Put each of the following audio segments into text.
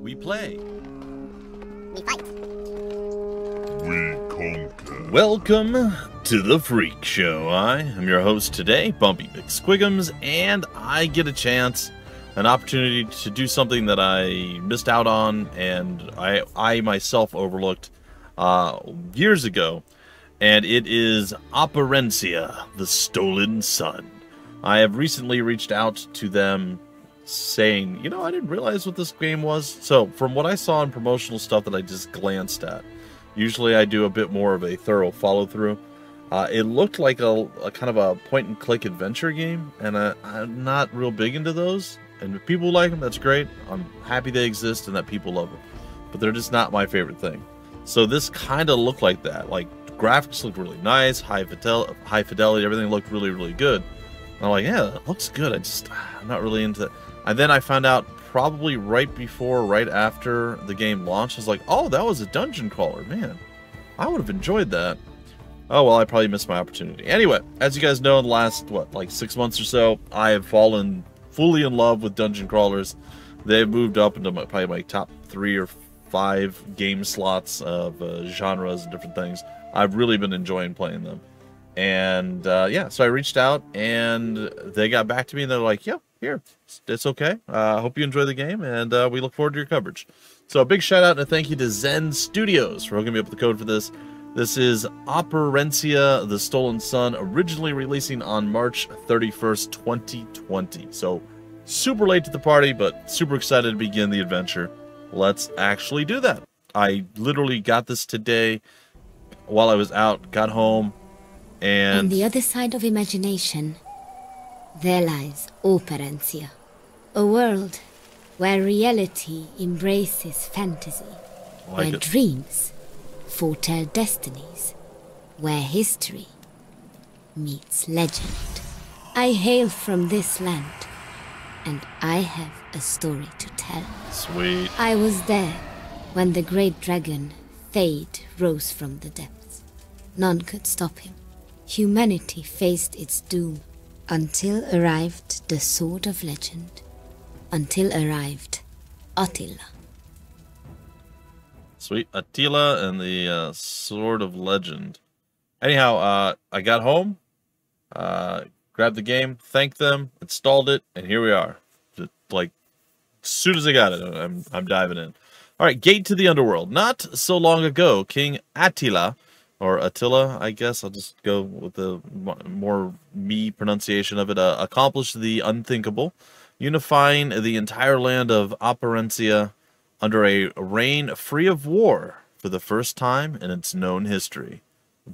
We play. We fight. We conquer. Welcome to the Freak Show. I am your host today, Bumpy McSquigums, and I get a chance, an opportunity to do something that I missed out on and I myself overlooked years ago, and it is Operencia The Stolen Sun. I have recently reached out to them saying, I didn't realize what this game was. So from what I saw in promotional stuff that I just glanced at, usually I do a bit more of a thorough follow through. It looked like a kind of a point and click adventure game, and I'm not real big into those. And if people like them, that's great. I'm happy they exist and that people love them, but they're just not my favorite thing. So this kind of looked like that. Like, graphics looked really nice, high fidelity, everything looked really, really good. And I'm like, yeah, it looks good. I'm not really into it. And then I found out probably right after the game launched, I was like, oh, that was a dungeon crawler. Man, I would have enjoyed that. Oh, well, I probably missed my opportunity. Anyway, as you guys know, in the last, 6 months or so, I have fallen fully in love with dungeon crawlers. They've moved up into probably my top 3 or 5 game slots of genres and different things. I've really been enjoying playing them. And, yeah, so I reached out, and they got back to me, and they're like, yeah, here, it's okay. Hope you enjoy the game, and we look forward to your coverage. So a big shout out and a thank you to Zen Studios for hooking me up with the code for this. This is Operencia The Stolen Sun, originally releasing on March 31st, 2020. So super late to the party, but super excited to begin the adventure. Let's actually do that. I literally got this today while I was out, got home, and... On the other side of imagination, there lies Operencia, a world where reality embraces fantasy, where dreams foretell destinies, where history meets legend. I hail from this land, and I have a story to tell. Sweet. I was there when the great dragon, Fate, rose from the depths. None could stop him. Humanity faced its doom. Until arrived the Sword of Legend. Until arrived Attila. Sweet. Attila and the Sword of Legend. Anyhow, I got home, grabbed the game, thanked them, installed it, and here we are. Just, like, as soon as I got it, I'm diving in. All right, Gate to the Underworld. Not so long ago, King Attila, or Attila, I guess. I'll just go with the more me pronunciation of it. Accomplished the unthinkable, unifying the entire land of Operencia under a reign free of war for the first time in its known history.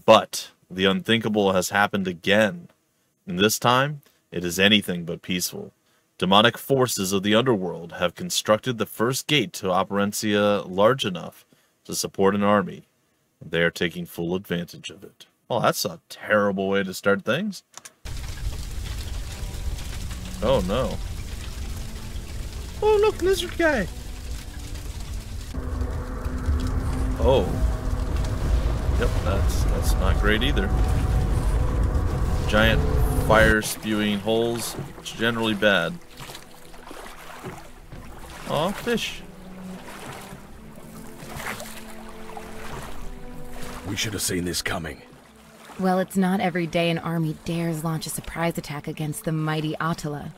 But the unthinkable has happened again, and this time it is anything but peaceful. Demonic forces of the underworld have constructed the first gate to Operencia large enough to support an army. They are taking full advantage of it. Well, that's a terrible way to start things. Oh, no. Oh, look, lizard guy. Oh. Yep, that's not great either. Giant fire-spewing holes. It's generally bad. Aw, fish. We should have seen this coming. Well, it's not every day an army dares launch a surprise attack against the mighty Attila.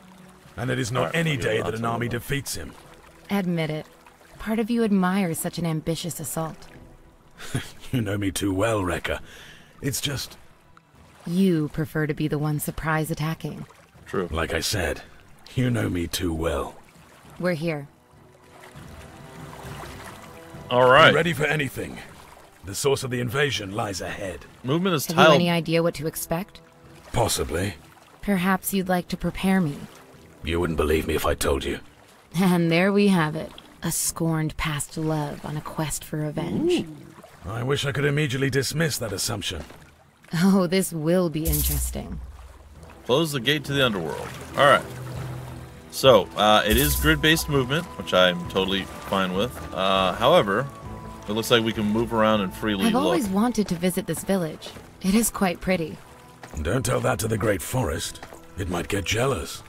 And it is not any day that an army defeats him. Admit it. Part of you admires such an ambitious assault. You know me too well, Rekka. It's just... You prefer to be the one surprise attacking. True. Like I said, you know me too well. We're here. All right. Be ready for anything. The source of the invasion lies ahead. Movement is Have tiled. you any idea what to expect? Possibly. Perhaps you'd like to prepare me. You wouldn't believe me if I told you. And there we have it. A scorned past love on a quest for revenge. Ooh. I wish I could immediately dismiss that assumption. Oh, this will be interesting. Close the gate to the underworld. All right. So, it is grid-based movement, which I'm totally fine with. However, it looks like we can move around and freely I've look. always wanted to visit this village. It is quite pretty. Don't tell that to the Great Forest. It might get jealous.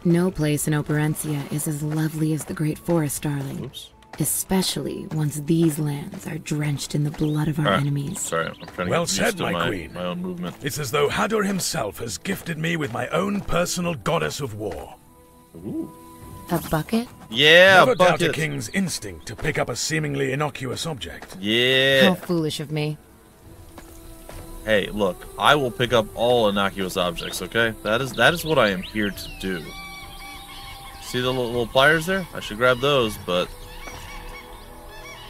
No place in Operencia is as lovely as the Great Forest, darling. Oops. Especially once these lands are drenched in the blood of our enemies. Sorry, I'm trying to Well get said, used to my queen. my own movement. It's as though Hador himself has gifted me with my own personal goddess of war. Ooh. A bucket? Yeah, Never doubt a bucket. king's instinct to pick up a seemingly innocuous object. Yeah. How foolish of me. Hey, look, I will pick up all innocuous objects, okay? That is what I am here to do. See the little pliers there? I should grab those, but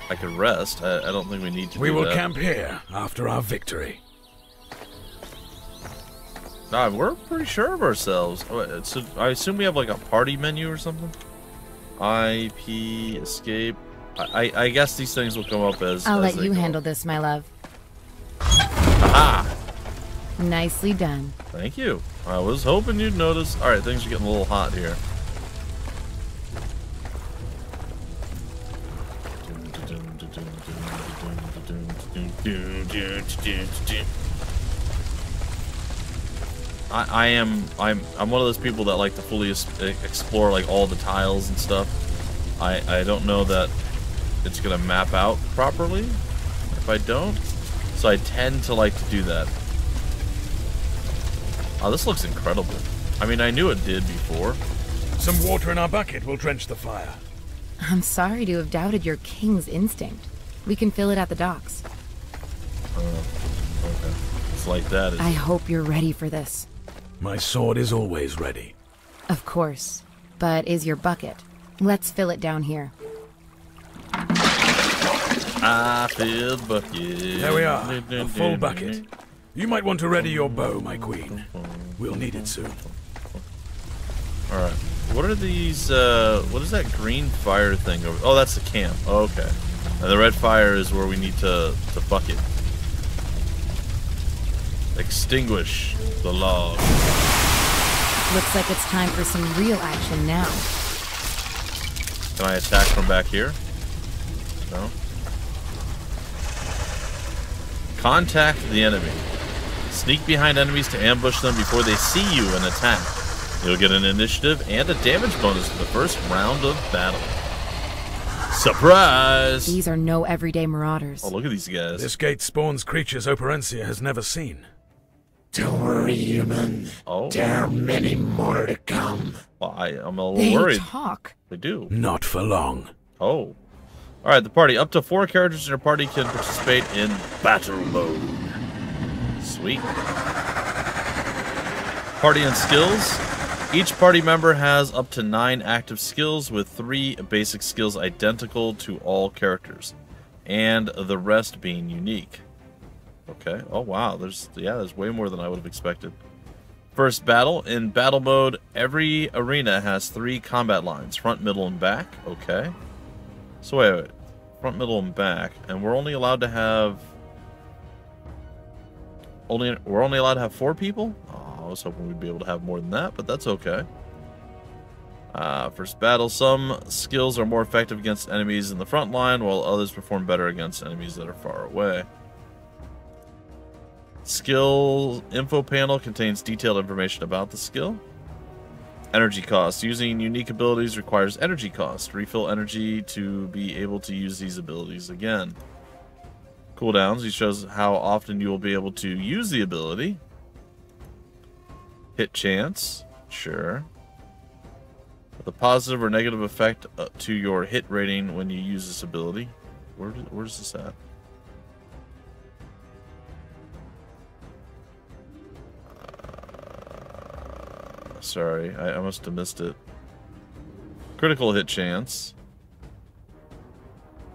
I could rest. I don't think we need to We do will that. camp here after our victory. Nah, we're pretty sure of ourselves. Oh, so I assume we have like a party menu or something? IP, escape. I guess these things will come up as I'll as let they you go. handle this, my love. Aha! Nicely done. Thank you. I was hoping you'd notice. Alright, things are getting a little hot here. I'm one of those people that like to fully explore like all the tiles and stuff. I don't know that it's gonna map out properly if I don't, so I tend to like to do that. Oh, this looks incredible. I mean, I knew it did before. Some water in our bucket will drench the fire. I'm sorry to have doubted your king's instinct. We can fill it at the docks. Okay. It's like that. I hope you're ready for this. My sword is always ready. Of course. But is your bucket? Let's fill it down here. I fill the bucket. There we are, a full bucket. You might want to ready your bow, my queen. We'll need it soon. Alright. What are these, what is that green fire thing over? Oh, that's the camp. Oh, okay. And the red fire is where we need to bucket. Extinguish the log. Looks like it's time for some real action now. Can I attack from back here? No. Contact the enemy. Sneak behind enemies to ambush them before they see you and attack. You'll get an initiative and a damage bonus for the first round of battle. Surprise! These are no everyday marauders. Oh, look at these guys. This gate spawns creatures Operencia has never seen. Don't worry, human. Oh. There are many more to come. Well, I'm a little They worried. talk. They do. Not for long. Oh. Alright, the party. Up to 4 characters in your party can participate in battle mode. Sweet. Party and skills. Each party member has up to 9 active skills, with 3 basic skills identical to all characters, and the rest being unique. Okay. Oh wow, there's way more than I would have expected. First battle. In battle mode, every arena has 3 combat lines: front, middle, and back. Okay. So wait. Front, middle, and back, and we're only allowed to have we're only allowed to have 4 people? Oh, I was hoping we'd be able to have more than that, but that's okay. First battle. Some skills are more effective against enemies in the front line, while others perform better against enemies that are far away. Skill info panel contains detailed information about the skill. Energy cost. Using unique abilities requires energy cost. Refill energy to be able to use these abilities again. Cooldowns. He shows how often you will be able to use the ability. Hit chance. Sure. The positive or negative effect to your hit rating when you use this ability. Where's this at? Sorry, I must have missed it. Critical hit chance.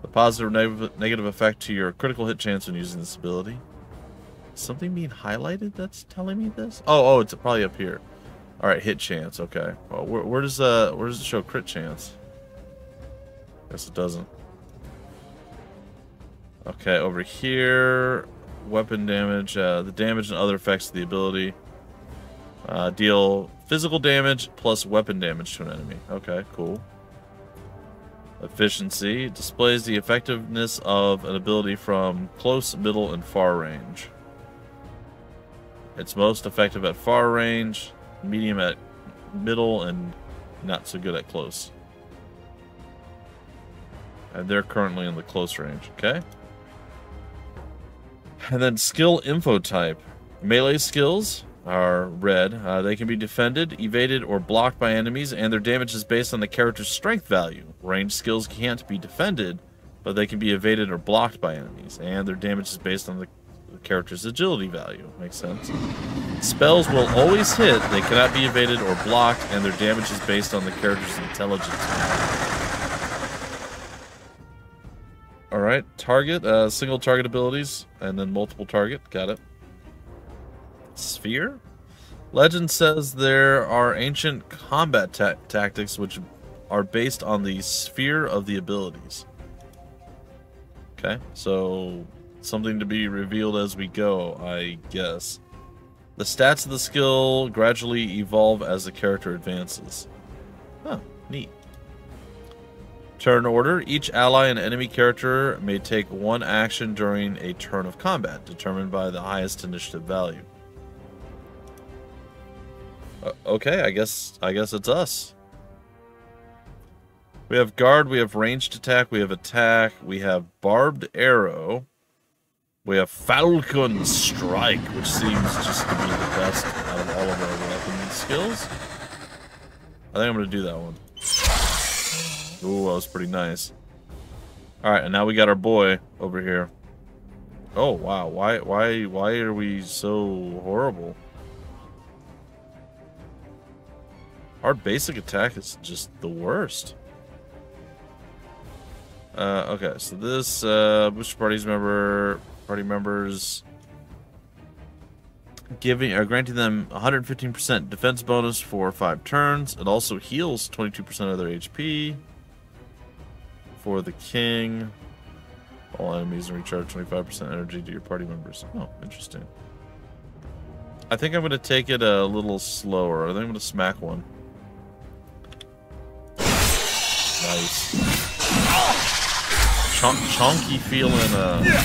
The positive or negative effect to your critical hit chance when using this ability. Something being highlighted that's telling me this? Oh, it's probably up here. All right, hit chance. Okay. Well, where does it show crit chance? Guess it doesn't. Okay, over here, weapon damage. The damage and other effects of the ability. Deal physical damage plus weapon damage to an enemy. Okay, cool. Efficiency displays the effectiveness of an ability from close, middle, and far range. It's most effective at far range, medium at middle, and not so good at close. And they're currently in the close range, okay? And then skill info type. Melee skills are red. They can be defended, evaded, or blocked by enemies, and their damage is based on the character's strength value. Ranged skills can't be defended, but they can be evaded or blocked by enemies, and their damage is based on the character's agility value. Makes sense. Spells will always hit. They cannot be evaded or blocked, and their damage is based on the character's intelligence value. Alright, target, single target abilities, and then multiple target. Got it. Sphere? Legend says there are ancient combat tactics which are based on the sphere of the abilities. Okay, so something to be revealed as we go, I guess. The stats of the skill gradually evolve as the character advances. Huh, neat. Turn order. Each ally and enemy character may take one action during a turn of combat, determined by the highest initiative value. Okay, I guess it's us. We have guard, we have ranged attack, we have attack, we have barbed arrow, we have falcon strike, which seems just to be the best out of all of our weapon skills. I think I'm going to do that one. Ooh, that was pretty nice. Alright, and now we got our boy over here. Oh, wow. Why are we so horrible? Our basic attack is just the worst. Okay, so this boost party members granting them 115% defense bonus for 5 turns. It also heals 22% of their HP for the king. All enemies and recharge 25% energy to your party members. Oh, interesting. I think I'm going to take it a little slower. I think I'm going to smack one. Nice. Chonky feeling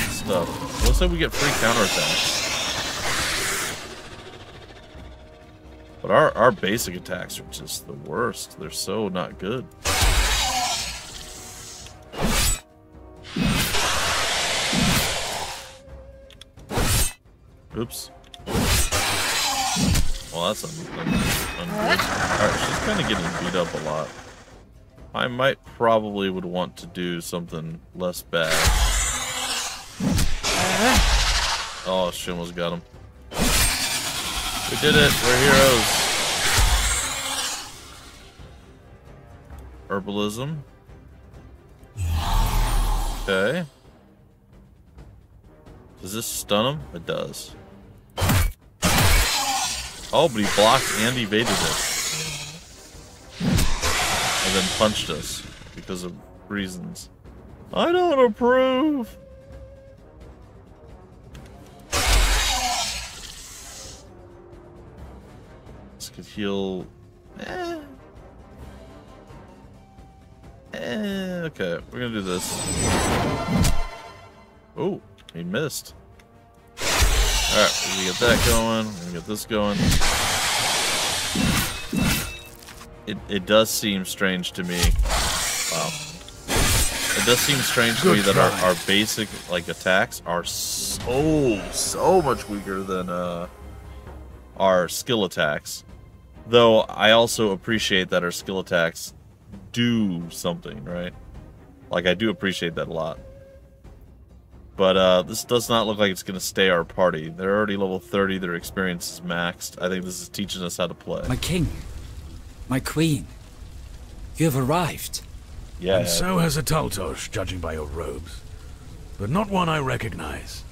stuff. Looks like we get free counterattacks. But our basic attacks are just the worst. They're so not good. Oops. Well, that's ungood. Alright, she's kind of getting beat up a lot. I might probably would want to do something less bad. Oh, she almost got him. We did it. We're heroes. Herbalism. Okay. Does this stun him? It does. Oh, but he blocked and evaded it. And then punched us because of reasons I don't approve. This could heal. Okay, we're gonna do this. Oh, he missed. Alright, we're gonna get that going. We're gonna get this going. It does seem strange to me. Wow. It does seem strange to me that our basic attacks are so much weaker than our skill attacks. Though I also appreciate that our skill attacks do something, right? Like, I do appreciate that a lot. But this does not look like it's going to stay our party. They're already level 30, their experience is maxed. I think this is teaching us how to play. My king. My queen. You have arrived. Yeah. And so has a Taltosh, judging by your robes. But not one I recognize.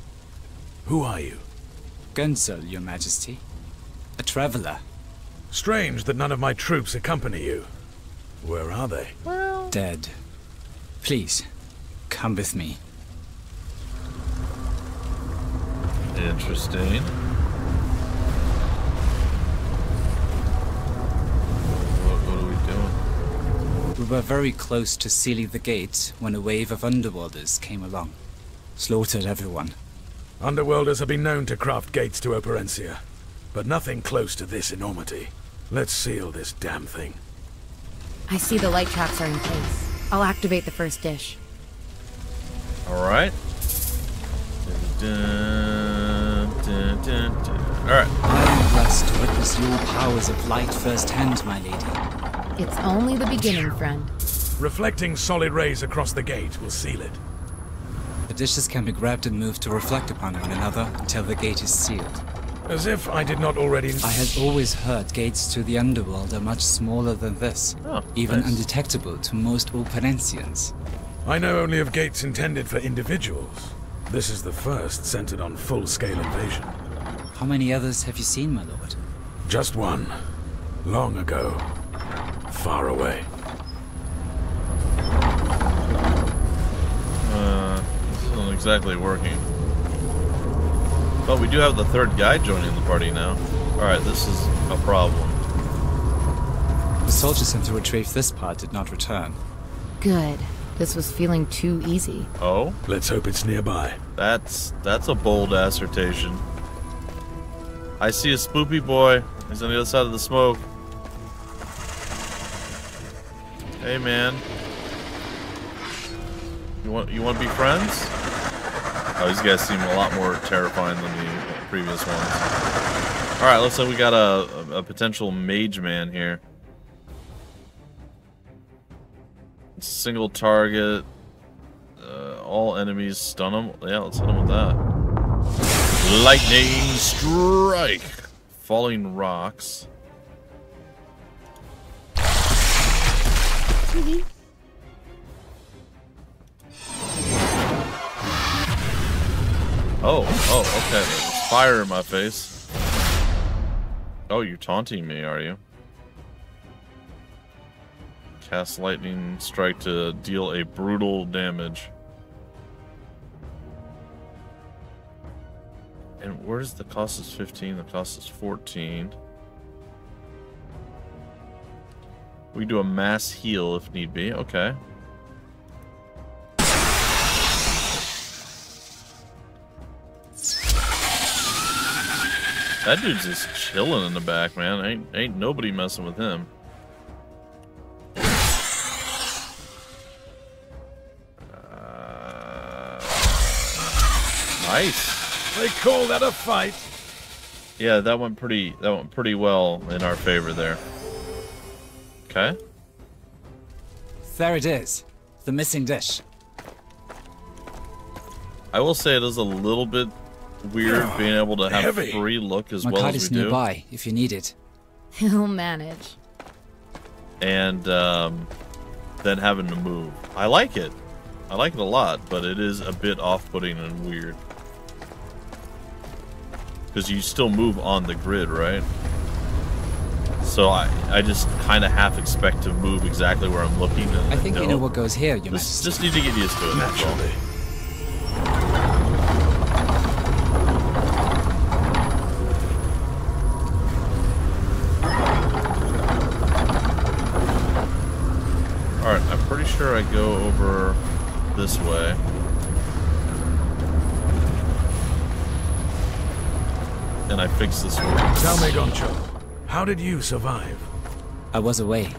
Who are you? Gunsel, your majesty. A traveler. Strange that none of my troops accompany you. Where are they? Well... Dead. Please, come with me. Interesting. What are we doing? We were very close to sealing the gate when a wave of underworlders came along. Slaughtered everyone. Underworlders have been known to craft gates to Operencia, but nothing close to this enormity. Let's seal this damn thing. I see the light traps are in place. I'll activate the first dish. Alright. Alright. I am blessed to witness your powers of light firsthand, my lady. It's only the beginning, friend. Reflecting solid rays across the gate will seal it. The dishes can be grabbed and moved to reflect upon one another until the gate is sealed. As if I did not already... I had always heard gates to the underworld are much smaller than this, even undetectable to most Operencians. I know only of gates intended for individuals. This is the first centered on full-scale invasion. How many others have you seen, my lord? Just one. Long ago. Far away. This isn't exactly working. But we do have the third guy joining the party now. Alright, this is a problem. The soldiers sent to retrieve this part did not return. Good. This was feeling too easy. Oh? Let's hope it's nearby. That's a bold assertion. I see a spoopy boy. He's on the other side of the smoke. Hey, man. You want to be friends? Oh, these guys seem a lot more terrifying than the previous ones. All right, looks like we got a potential mage man here. Single target. All enemies stun them. Yeah, let's hit them with that. Lightning strike. Falling rocks. Oh, okay. There's fire in my face. Oh, you're taunting me, are you? Cast lightning strike to deal a brutal damage. And where's the cost is 15, the cost is 14. We can do a mass heal if need be, okay. That dude's just chilling in the back, man. Ain't nobody messing with him. Nice. They call that a fight. Yeah, that went pretty well in our favor there. Okay. There it is. The missing dish. I will say it is a little bit weird being able to have free look as My well card as is we do. nearby if you need it. He'll manage. And then having to move. I like it. I like it a lot, but it is a bit off-putting and weird. Because you still move on the grid, right? So I just kind of half expect to move exactly where I'm looking. And I think you know what goes here, Your Majesty. Just need to get used to it. Naturally. Alright, I'm pretty sure I go over this way. And I fix this one. Tell me, Goncho, how did you survive? I was away.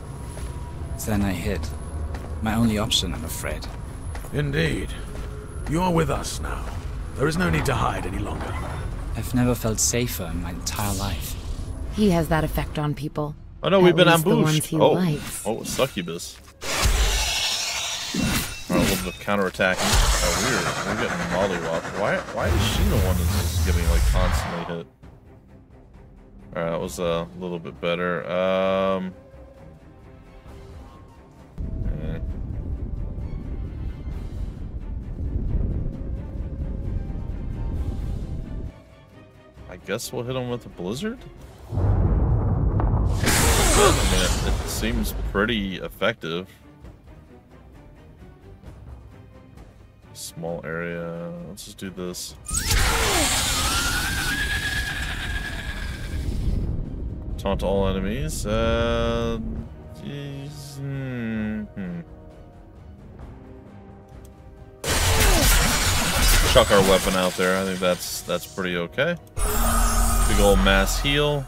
Then I hid. My only option, I'm afraid. Indeed. You're with us now. There is no need to hide any longer. I've never felt safer in my entire life. He has that effect on people. Oh no, we've been At least the ambushed. ones he Oh, likes. oh, succubus. Alright, a little bit of counterattacking. Oh, we're getting mollywopped. Why is she the one that's just getting like constantly hit? Alright, that was a little bit better. I guess we'll hit him with a blizzard? I mean, it seems pretty effective. Small area. Let's just do this. Taunt all enemies. Chuck our weapon out there. I think that's pretty okay. Big old mass heal.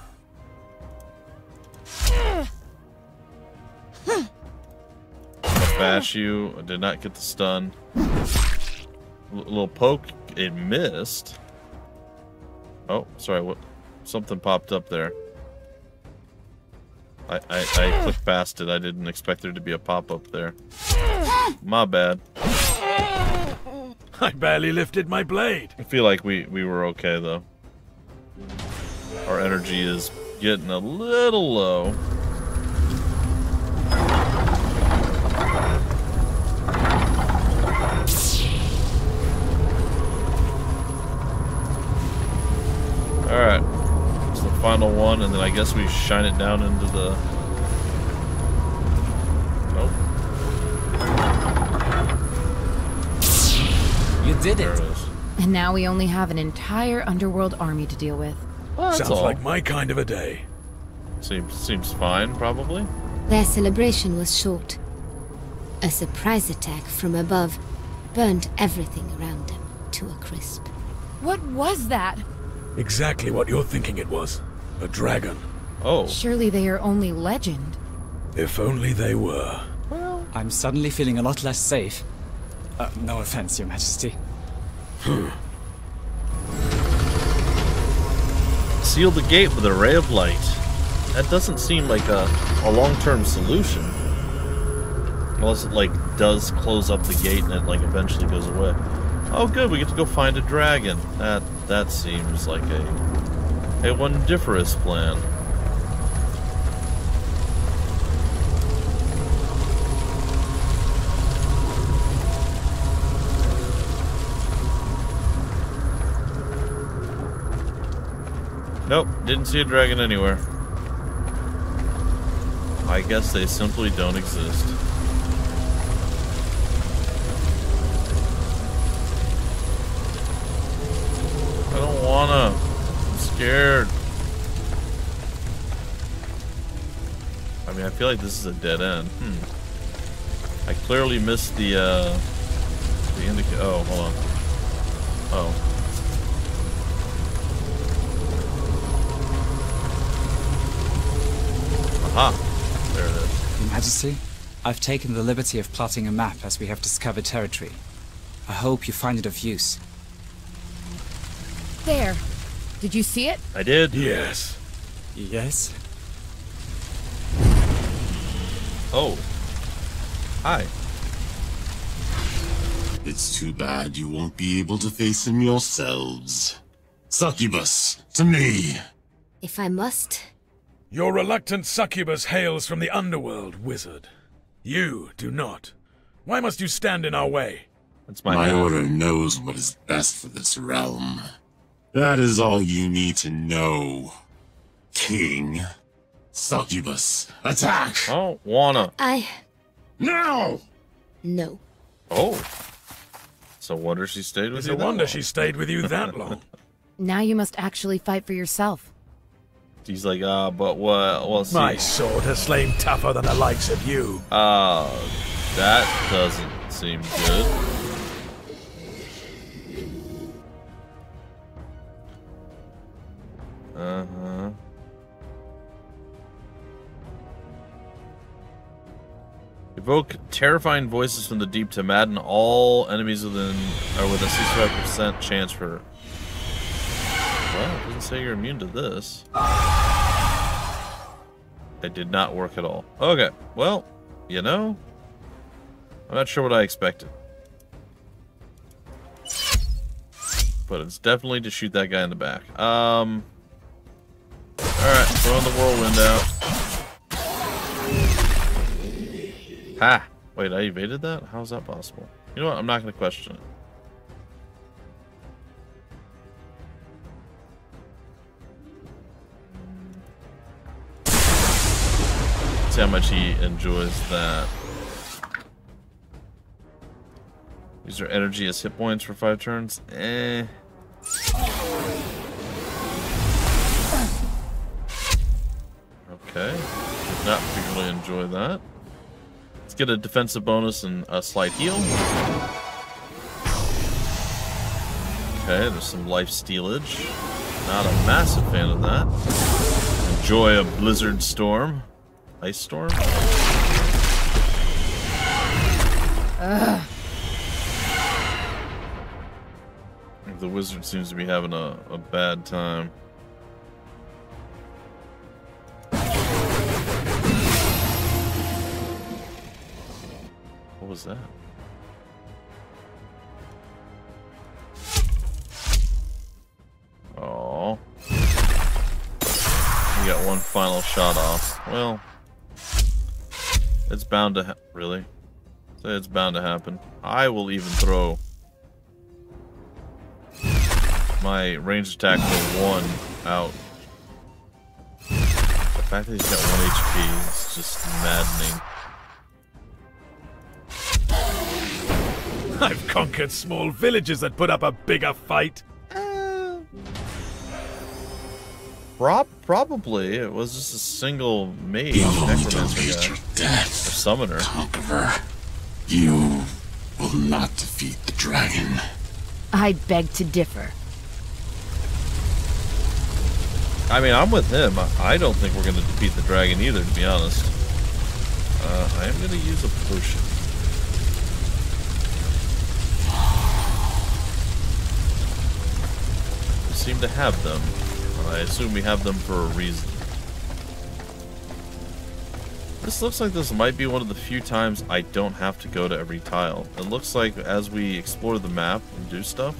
I'm gonna bash you. I did not get the stun. little poke. It missed. Oh, sorry. What? Something popped up there. I clicked past it. I didn't expect there to be a pop-up there. My bad. I barely lifted my blade. I feel like we were okay, though. Our energy is getting a little low. Alright. It's the final one, and then I guess we shine it down into the... Nope. You did There it. it is. And now we only have an entire underworld army to deal with. Well, that's Sounds all. like my kind of a day. Seems fine, probably. Their celebration was short. A surprise attack from above burned everything around them to a crisp. What was that? Exactly what you're thinking it was. A dragon. Oh. Surely they are only legend. If only they were. I'm suddenly feeling a lot less safe. No offense, Your Majesty. Seal the gate with a ray of light. That doesn't seem like a long-term solution. Unless it, like, does close up the gate and it, like, eventually goes away. Oh, good, we get to go find a dragon. That seems like a wondiferous plan. Nope, didn't see a dragon anywhere. I guess they simply don't exist. I don't wanna. I'm scared. I mean, I feel like this is a dead end. I clearly missed the indicator. Oh, hold on. Oh. Aha! There it is. Your Majesty, I've taken the liberty of plotting a map as we have discovered territory. I hope you find it of use. There. Did you see it? I did. Yes. Yes? Oh. Hi. It's too bad you won't be able to face him yourselves. Succubus, to me! If I must, Your reluctant succubus hails from the underworld, wizard. You do not. Why must you stand in our way? That's My order knows what is best for this realm. That is all you need to know. King. Succubus, attack! I don't wanna. Now! No. Oh. So wonder she stayed with It's you a that wonder long. she stayed with you that long. Now you must actually fight for yourself. He's like, but what? Well, see. My sword has slain tougher than the likes of you. That doesn't seem good. Uh-huh. Evoke terrifying voices from the deep to madden all enemies within, or with a 65% chance for... Well, it doesn't say you're immune to this. It did not work at all. Okay, well, you know, I'm not sure what I expected. But it's definitely to shoot that guy in the back. Alright, throwing the whirlwind out. Ha! Wait, I evaded that? How is that possible? You know what? I'm not going to question it. See how much he enjoys that. Use your energy as hit points for 5 turns. Eh. Okay. Did not particularly enjoy that. Let's get a defensive bonus and a slight heal. Okay, there's some life stealage. Not a massive fan of that. Enjoy a blizzard storm. Ice storm? Ugh. like the wizard seems to be having a bad time. What was that? Oh. We got one final shot off. Well, it's bound to really? Say it's bound to happen. I will even throw my ranged attack for 1 out. The fact that he's got 1 HP is just maddening. I've conquered small villages that put up a bigger fight. Probably. It was just a single mage, necromancer guy, or summoner. Conqueror, you will not defeat the dragon. I beg to differ. I mean, I'm with him. I don't think we're going to defeat the dragon either, to be honest. I am going to use a potion. We seem to have them. I assume we have them for a reason. This looks like this might be one of the few times I don't have to go to every tile. It looks like as we explore the map and do stuff,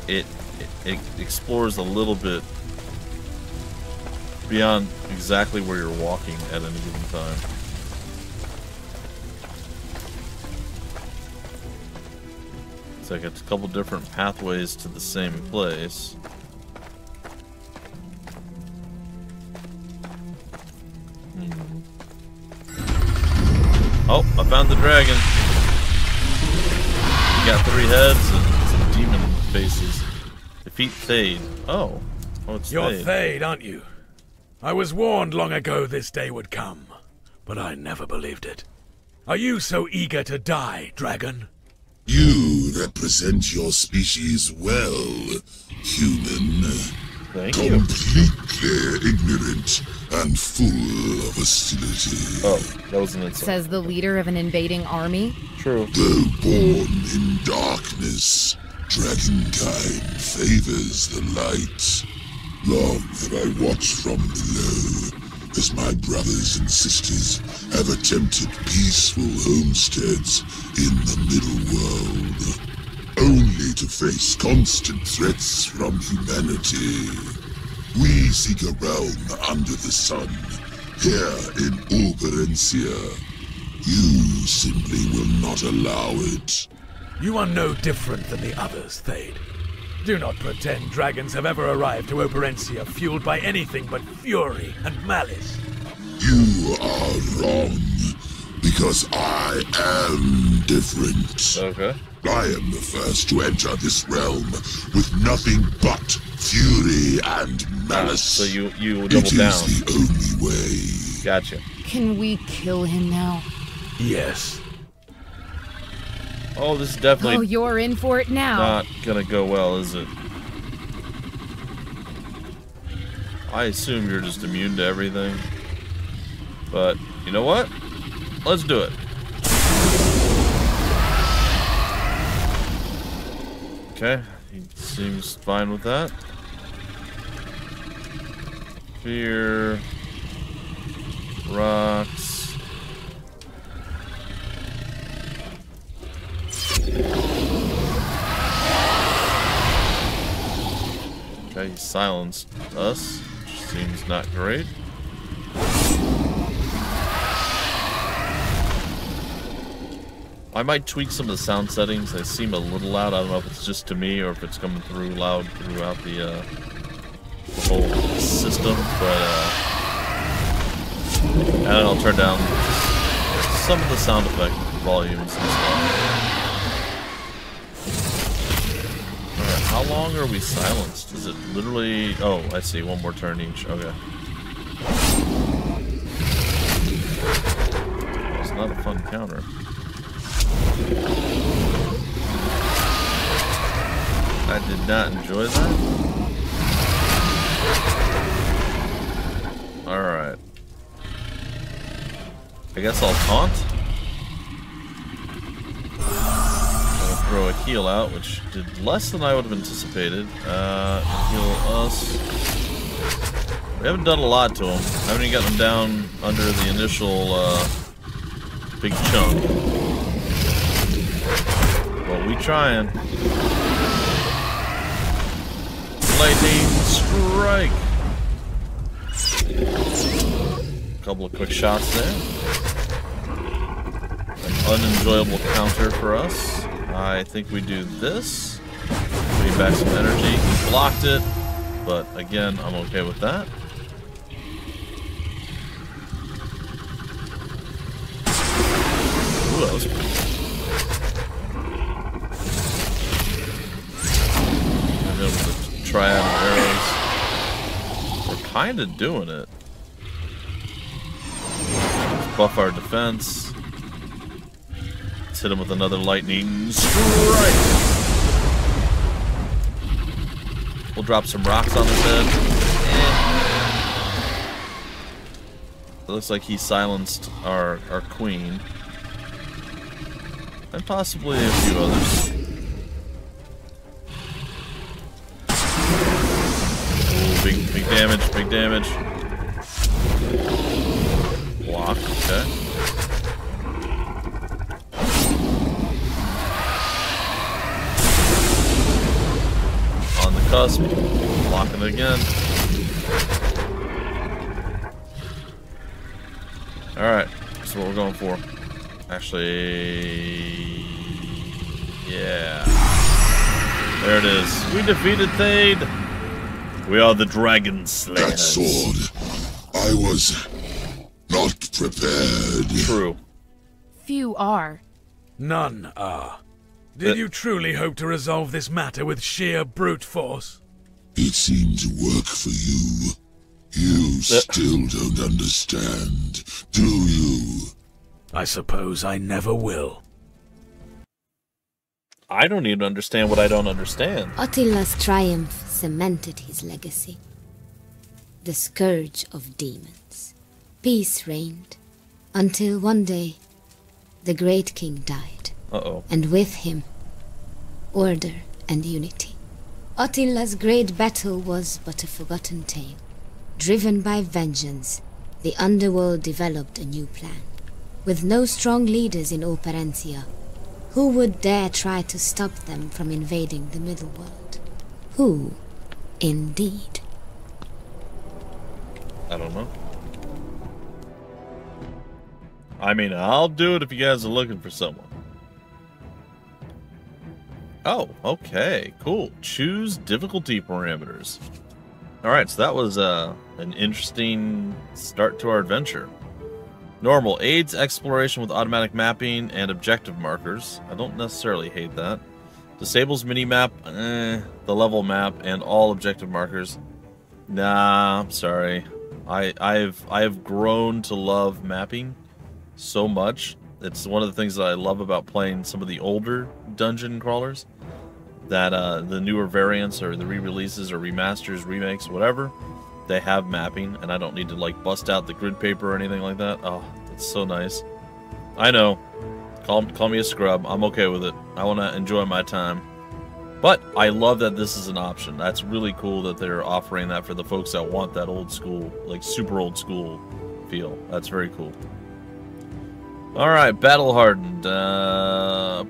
it explores a little bit beyond exactly where you're walking at any given time. It's like it's a couple different pathways to the same place. Oh, I found the dragon. You got 3 heads and some demon faces. Defeat Thade. Oh, it's You're Thade. Thade, aren't you? I was warned long ago this day would come, but I never believed it. Are you so eager to die, dragon? You represent your species well, human. Thank you. Completely ignorant and full of hostility. Oh, that was an insult. Says the leader of an invading army. True. Though born in darkness, dragonkind favors the light. Long have I watched from below as my brothers and sisters have attempted peaceful homesteads in the middle world, only to face constant threats from humanity. We seek a realm under the sun, here in Operencia. You simply will not allow it. You are no different than the others, Thade. Do not pretend dragons have ever arrived to Operencia fueled by anything but fury and malice. You are wrong, because I am different. Okay. I am the first to enter this realm with nothing but fury and malice. So you double It down. is the only way. Gotcha. Can we kill him now? Yes. Oh, this is definitely Oh, you're in for it now. not gonna go well, is it? I assume you're just immune to everything. But, you know what? Let's do it. Okay, he seems fine with that. Fear. Rocks. Okay, he silenced us, which seems not great. I might tweak some of the sound settings. They seem a little loud. I don't know if it's just to me or if it's coming through loud throughout the whole system. But and then I'll turn down some of the sound effect volumes and stuff. Alright, how long are we silenced? Is it literally... Oh, I see. One more turn each. Okay. It's not a fun counter. I did not enjoy that. Alright. I guess I'll taunt. throw a heal out, which did less than I would have anticipated. Heal us. We haven't done a lot to him. I haven't even gotten him down under the initial big chunk. But we trying. Lightning strike. Couple of quick shots there. An unenjoyable counter for us. I think we do this. Bring back some energy. He blocked it, but again, I'm okay with that. Ooh, that was cool. And then with the triad of arrows, we're kind of doing it. Let's buff our defense. Let's hit him with another lightning strike. We'll drop some rocks on his head. It looks like he silenced our queen. And possibly a few others. Ooh, big damage, big damage. Block, okay. On the cusp, blocking it again. Alright, that's what we're going for. Actually, yeah. There it is. We defeated Thade. We are the Dragon Slayers. That sword, I was not prepared. True. Few are. None are. Did you truly hope to resolve this matter with sheer brute force? It seemed to work for you. You still don't understand, do you? I suppose I never will. I don't even understand what I don't understand. Attila's triumph cemented his legacy. The scourge of demons. Peace reigned, until one day, the great king died. Uh-oh. And with him, order and unity. Attila's great battle was but a forgotten tale. Driven by vengeance, the underworld developed a new plan. With no strong leaders in Operencia, who would dare try to stop them from invading the middle world? Who, indeed? I don't know. I mean, I'll do it if you guys are looking for someone. Oh, okay, cool. Choose difficulty parameters. Alright, so that was an interesting start to our adventure. Normal, aids exploration with automatic mapping and objective markers. I don't necessarily hate that. Disables minimap, the level map, and all objective markers. Nah, I'm sorry. I have grown to love mapping so much. It's one of the things that I love about playing some of the older dungeon crawlers. That the newer variants or the re-releases or remasters, remakes, whatever, they have mapping, and I don't need to like bust out the grid paper or anything like that. Oh, it's so nice. I know. Call me a scrub. I'm okay with it. I want to enjoy my time. But I love that this is an option. That's really cool that they're offering that for the folks that want that old school, like super old school feel. That's very cool. Alright, Battle Hardened.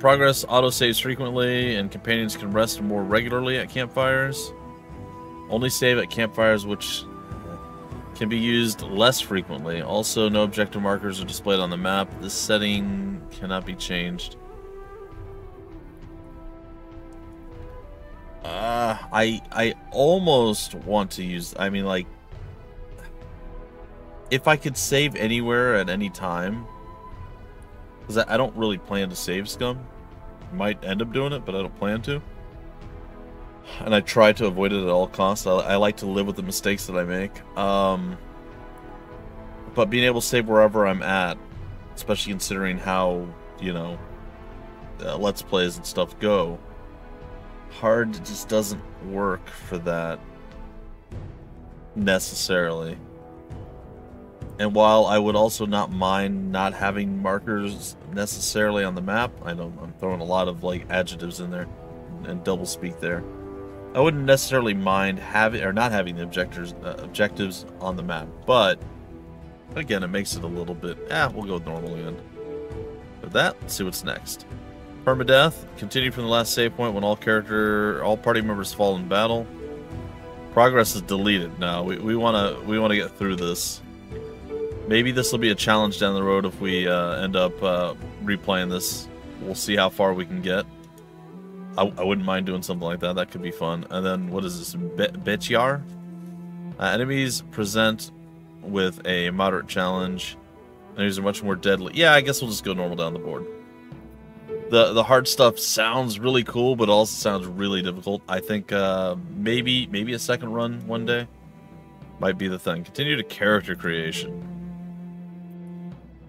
Progress autosaves frequently, and companions can rest more regularly at campfires. Only save at campfires which can be used less frequently. Also, no objective markers are displayed on the map. This setting cannot be changed. I almost want to use... I mean, like... If I could save anywhere at any time... Because I don't really plan to save scum. Might end up doing it, but I don't plan to. And I try to avoid it at all costs. I like to live with the mistakes that I make. But being able to save wherever I'm at, especially considering how, you know, Let's Plays and stuff go, hard just doesn't work for that necessarily. And while I would also not mind not having markers necessarily on the map, I know I'm throwing a lot of like adjectives in there and double speak there. I wouldn't necessarily mind having or not having the objectives on the map, but again, it makes it a little bit. We'll go with normal again. With that, let's see what's next. Permadeath. Continue from the last save point when all party members fall in battle. Progress is deleted. No, we wanna get through this. Maybe this will be a challenge down the road if we end up replaying this. We'll see how far we can get. I wouldn't mind doing something like that. That could be fun. And then, what is this? Betjar? Enemies present with a moderate challenge. Enemies are much more deadly. Yeah, I guess we'll just go normal down the board. The hard stuff sounds really cool, but also sounds really difficult. I think maybe a second run one day might be the thing. Continue to character creation.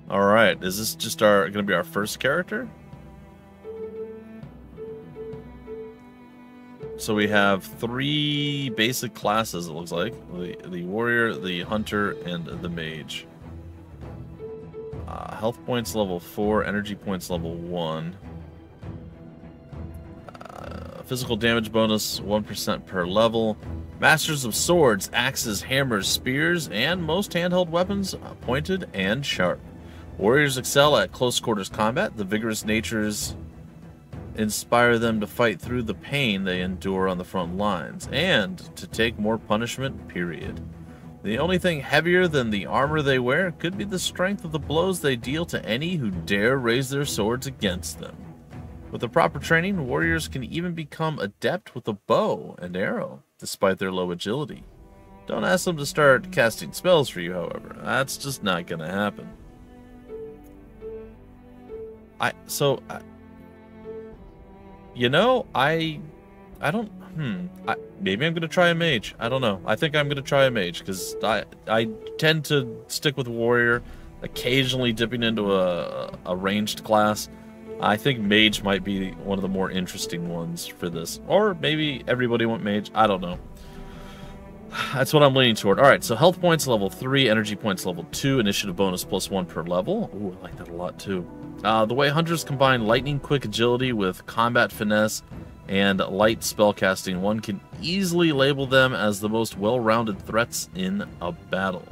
Alright, is this just gonna be our first character? So we have 3 basic classes, it looks like. The warrior, the hunter, and the mage. Health points level 4, energy points level 1. Physical damage bonus 1% per level. Masters of swords, axes, hammers, spears, and most handheld weapons, pointed and sharp. Warriors excel at close quarters combat. The vigorous natures inspire them to fight through the pain they endure on the front lines, and to take more punishment, period. The only thing heavier than the armor they wear could be the strength of the blows they deal to any who dare raise their swords against them. With the proper training, warriors can even become adept with a bow and arrow, despite their low agility. Don't ask them to start casting spells for you, however. That's just not gonna happen. Maybe I'm gonna try a mage. I don't know. I think I'm gonna try a mage because I tend to stick with warrior, occasionally dipping into a ranged class. I think mage might be one of the more interesting ones for this, or maybe everybody went mage. I don't know. That's what I'm leaning toward. All right, so health points level 3, energy points level 2, initiative bonus +1 per level. Ooh, I like that a lot too. The way hunters combine lightning quick agility with combat finesse and light spellcasting, one can easily label them as the most well-rounded threats in a battle.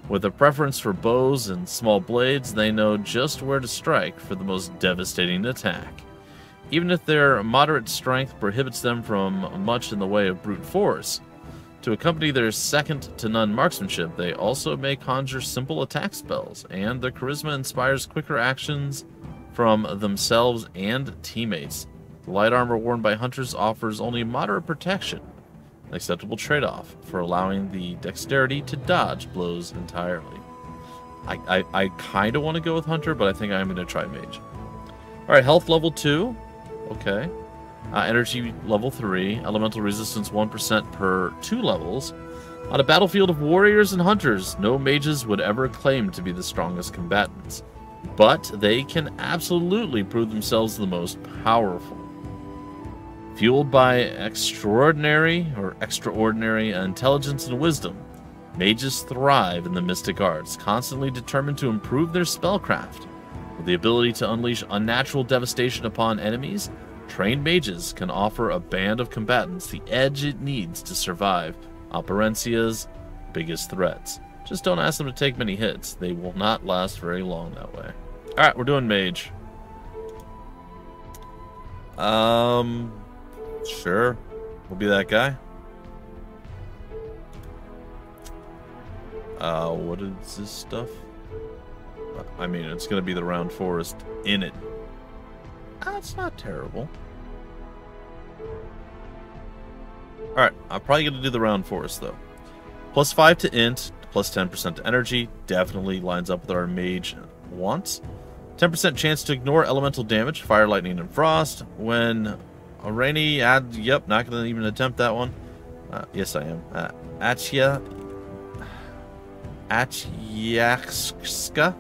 With a preference for bows and small blades, they know just where to strike for the most devastating attack. Even if their moderate strength prohibits them from much in the way of brute force, to accompany their second-to-none marksmanship, they also may conjure simple attack spells, and their charisma inspires quicker actions from themselves and teammates. The light armor worn by hunters offers only moderate protection, an acceptable trade-off for allowing the dexterity to dodge blows entirely. I kind of want to go with hunter, but I think I'm going to try mage. Alright, health level 2. Okay. Energy level 3. Elemental resistance 1% per 2 levels. On a battlefield of warriors and hunters, no mages would ever claim to be the strongest combatants, but they can absolutely prove themselves the most powerful. Fueled by extraordinary intelligence and wisdom, mages thrive in the mystic arts, constantly determined to improve their spellcraft. With the ability to unleash unnatural devastation upon enemies, trained mages can offer a band of combatants the edge it needs to survive Operencia's biggest threats. Just don't ask them to take many hits. They will not last very long that way. Alright, we're doing mage. Sure. We'll be that guy. What is this stuff? I mean, it's gonna be the round forest in it. That's not terrible. Alright, I'm probably gonna do the round forest though. +5 to int, +10% to energy. Definitely lines up with our mage wants. 10% chance to ignore elemental damage, fire, lightning, and frost. When a rainy yep, not gonna even attempt that one. Yes, I am. Achiakska.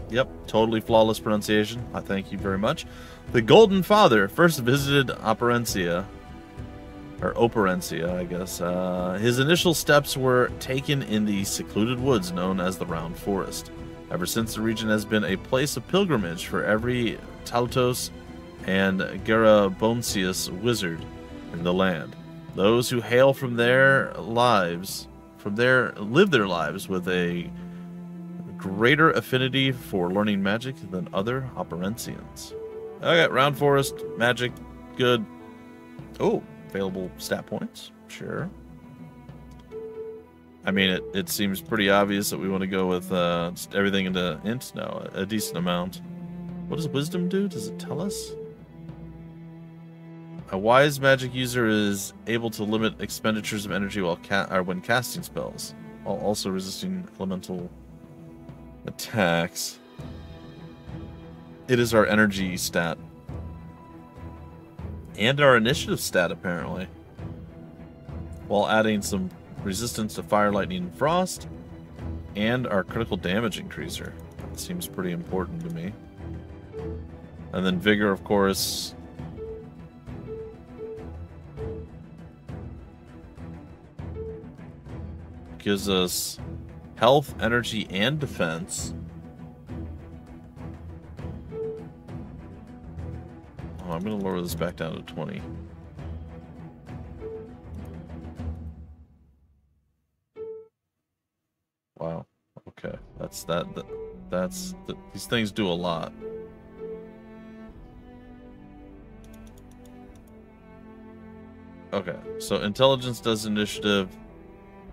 Yep, totally flawless pronunciation. Thank you very much. The Golden Father first visited Operencia or Operencia, I guess. His initial steps were taken in the secluded woods known as the Round Forest. Ever since, the region has been a place of pilgrimage for every Talutos and Garaboncius wizard in the land. Those who hail from their lives, live their lives with a greater affinity for learning magic than other Operencians. Okay, Round Forest, magic, good. Oh, available stat points, sure. I mean, it seems pretty obvious that we want to go with just everything into int. No, a decent amount. What does wisdom do? Does it tell us? A wise magic user is able to limit expenditures of energy while when casting spells, while also resisting elemental attacks. It is our energy stat. And our initiative stat, apparently. While adding some resistance to fire, lightning, and frost, and our critical damage increaser. That seems pretty important to me. And then vigor, of course. Gives us health, energy, and defense. Oh, I'm going to lower this back down to 20. Wow. Okay. These things do a lot. Okay. So intelligence does initiative.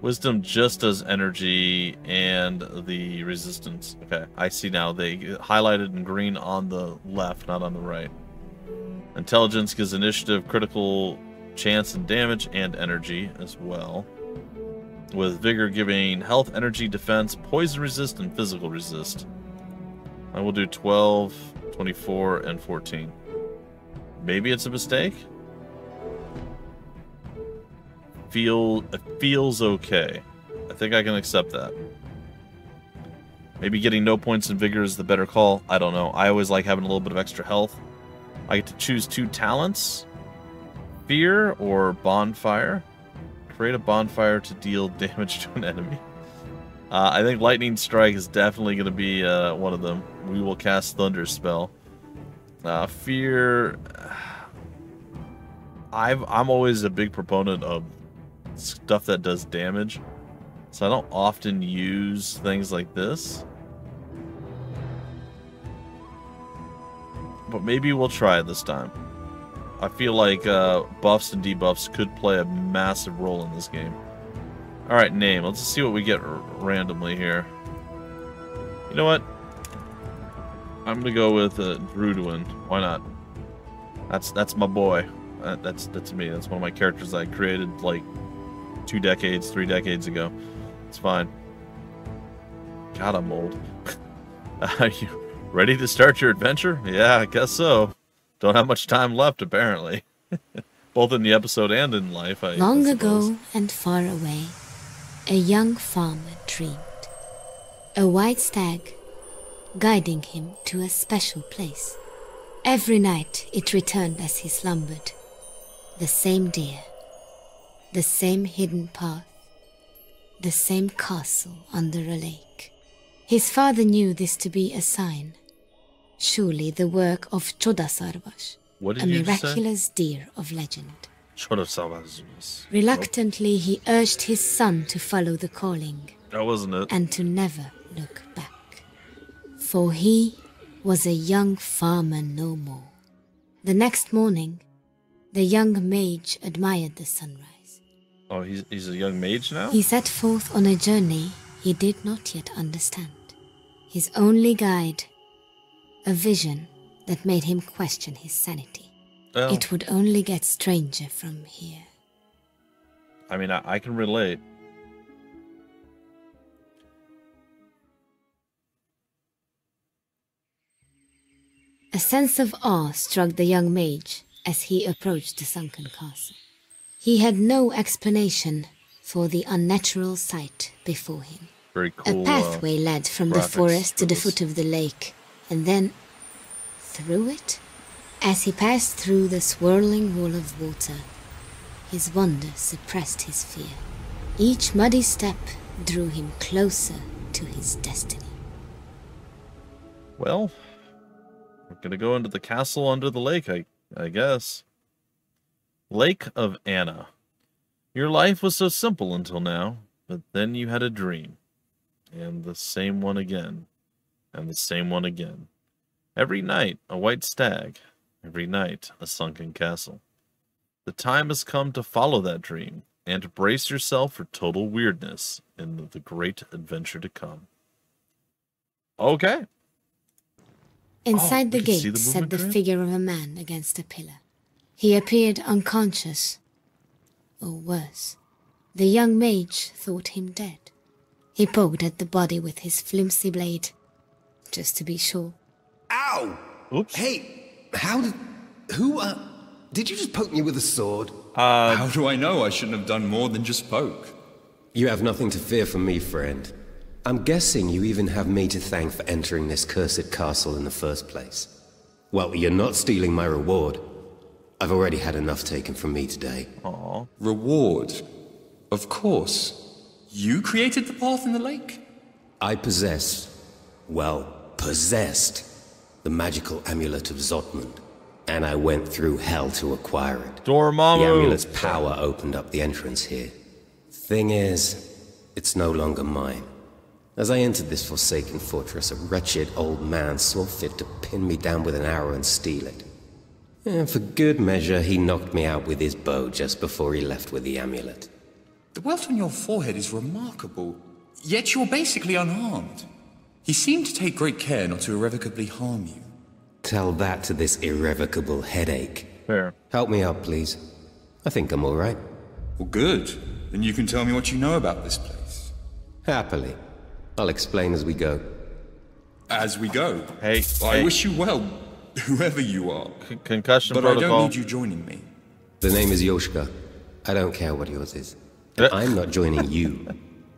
Wisdom just does energy and the resistance. Okay. I see now. They get highlighted in green on the left, not on the right. Intelligence gives initiative, critical chance and damage, and energy as well. With vigor giving health, energy, defense, poison resist, and physical resist. I will do 12, 24, and 14. Maybe it's a mistake? It feels okay. I think I can accept that. Maybe getting no points in vigor is the better call. I don't know. I always like having a little bit of extra health. I get to choose 2 talents. Fear or bonfire. Create a bonfire to deal damage to an enemy. I think Lightning Strike is definitely going to be one of them. We will cast Thunder Spell. Fear. I'm always a big proponent of stuff that does damage, so I don't often use things like this. But maybe we'll try it this time. I feel like buffs and debuffs could play a massive role in this game. Alright, name. Let's see what we get randomly here. You know what? I'm going to go with Druidwin. Why not? That's my boy. That's me. That's one of my characters I created like 2 decades, 3 decades ago. It's fine. God, I'm old. Are you ready to start your adventure? Yeah, I guess so. Don't have much time left, apparently. Both in the episode and in life, Long ago and far away, a young farmer dreamed. A white stag, guiding him to a special place. Every night it returned as he slumbered. The same deer, the same hidden path, the same castle under a lake. His father knew this to be a sign. Surely the work of Chodasarvash, a miraculous deer of legend. Reluctantly, he urged his son to follow the calling. That wasn't it. And to never look back. For he was a young farmer no more. The next morning, the young mage admired the sunrise. Oh, he's a young mage now? He set forth on a journey he did not yet understand. His only guide, a vision that made him question his sanity. Well, it would only get stranger from here. I mean, I can relate. A sense of awe struck the young mage as he approached the sunken castle. He had no explanation for the unnatural sight before him. Very cool. A pathway led from the forest to the foot of the lake, and then through it. As he passed through the swirling wall of water, His wonder suppressed his fear. Each muddy step drew him closer to his destiny. Well, we're gonna go into the castle under the lake, I guess. Lake of Anna. Your life was so simple until now, but then you had a dream. And the same one again. And the same one again. Every night, a white stag. Every night, a sunken castle. The time has come to follow that dream, and to brace yourself for total weirdness in the great adventure to come. Okay. Inside the gate sat the figure of a man against a pillar. He appeared unconscious. Or worse, the young mage thought him dead. He poked at the body with his flimsy blade, just to be sure. Ow! Oops. Hey, did you just poke me with a sword? How do I know? I shouldn't have done more than just poke. You have nothing to fear from me, friend. I'm guessing you even have me to thank for entering this cursed castle in the first place. Well, you're not stealing my reward. I've already had enough taken from me today. Aww. Reward? Of course. You created the path in the lake? I possessed the magical amulet of Zotmund, and I went through hell to acquire it. Dormammu! The amulet's power opened up the entrance here. Thing is, it's no longer mine. As I entered this forsaken fortress, a wretched old man saw fit to pin me down with an arrow and steal it. And for good measure, he knocked me out with his bow just before he left with the amulet. The welt on your forehead is remarkable, yet you're basically unharmed. He seemed to take great care not to irrevocably harm you. Tell that to this irrevocable headache. Fair. Help me up, please. I think I'm all right. Well, good. Then you can tell me what you know about this place. Happily. I'll explain as we go. As we go? Hey, I wish you well, whoever you are. Concussion but protocol. I don't need you joining me. The name is Yoshka. I don't care what yours is. And I'm not joining you.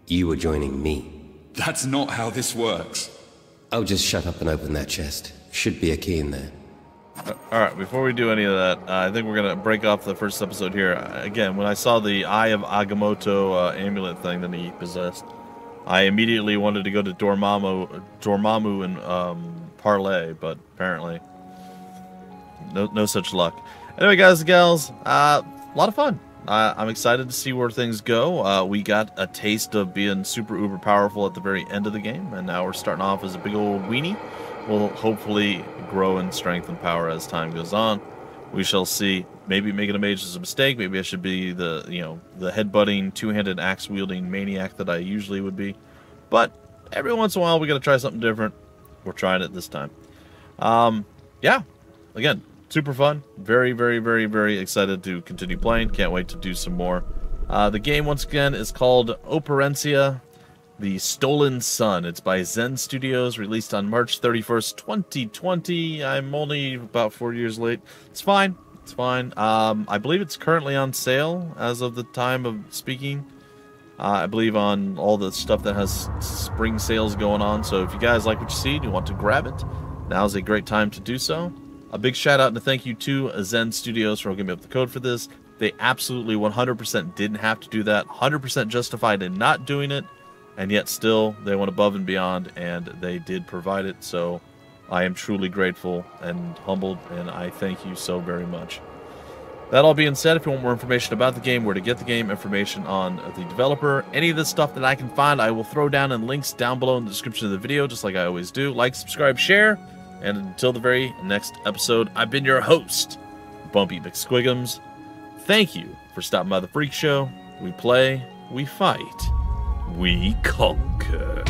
You are joining me. That's not how this works. Oh, just shut up and open that chest. Should be a key in there. Alright, before we do any of that, I think we're going to break off the first episode here. Again, when I saw the Eye of Agamotto amulet thing that he possessed, I immediately wanted to go to Dormammu and parlay, but apparently no such luck. Anyway, guys and gals, a lot of fun. I'm excited to see where things go. We got a taste of being super uber powerful at the very end of the game, and now we're starting off as a big old weenie. We'll hopefully grow in strength and power as time goes on. We shall see. Maybe making a mage is a mistake. Maybe I should be the headbutting, two-handed axe-wielding maniac that I usually would be. But every once in a while, we got to try something different. We're trying it this time. Yeah. Again, super fun. Very, very, very, very excited to continue playing. Can't wait to do some more. The game, once again, is called Operencia The Stolen Sun. It's by Zen Studios, released on March 31st, 2020. I'm only about 4 years late. It's fine. It's fine. I believe it's currently on sale as of the time of speaking. I believe on all the stuff that has spring sales going on. So if you guys like what you see and you want to grab it, now's a great time to do so. A big shout out and a thank you to Zen Studios for hooking me up the code for this. They absolutely 100% didn't have to do that. 100% justified in not doing it. And yet still, they went above and beyond, and they did provide it. So I am truly grateful and humbled, and I thank you so very much. That all being said, if you want more information about the game, where to get the game, information on the developer, any of this stuff that I can find, I will throw down in links down below in the description of the video, just like I always do. Like, subscribe, share, and until the very next episode, I've been your host, Bumpy McSquigums. Thank you for stopping by the Freak Show. We play, we fight, we conquer.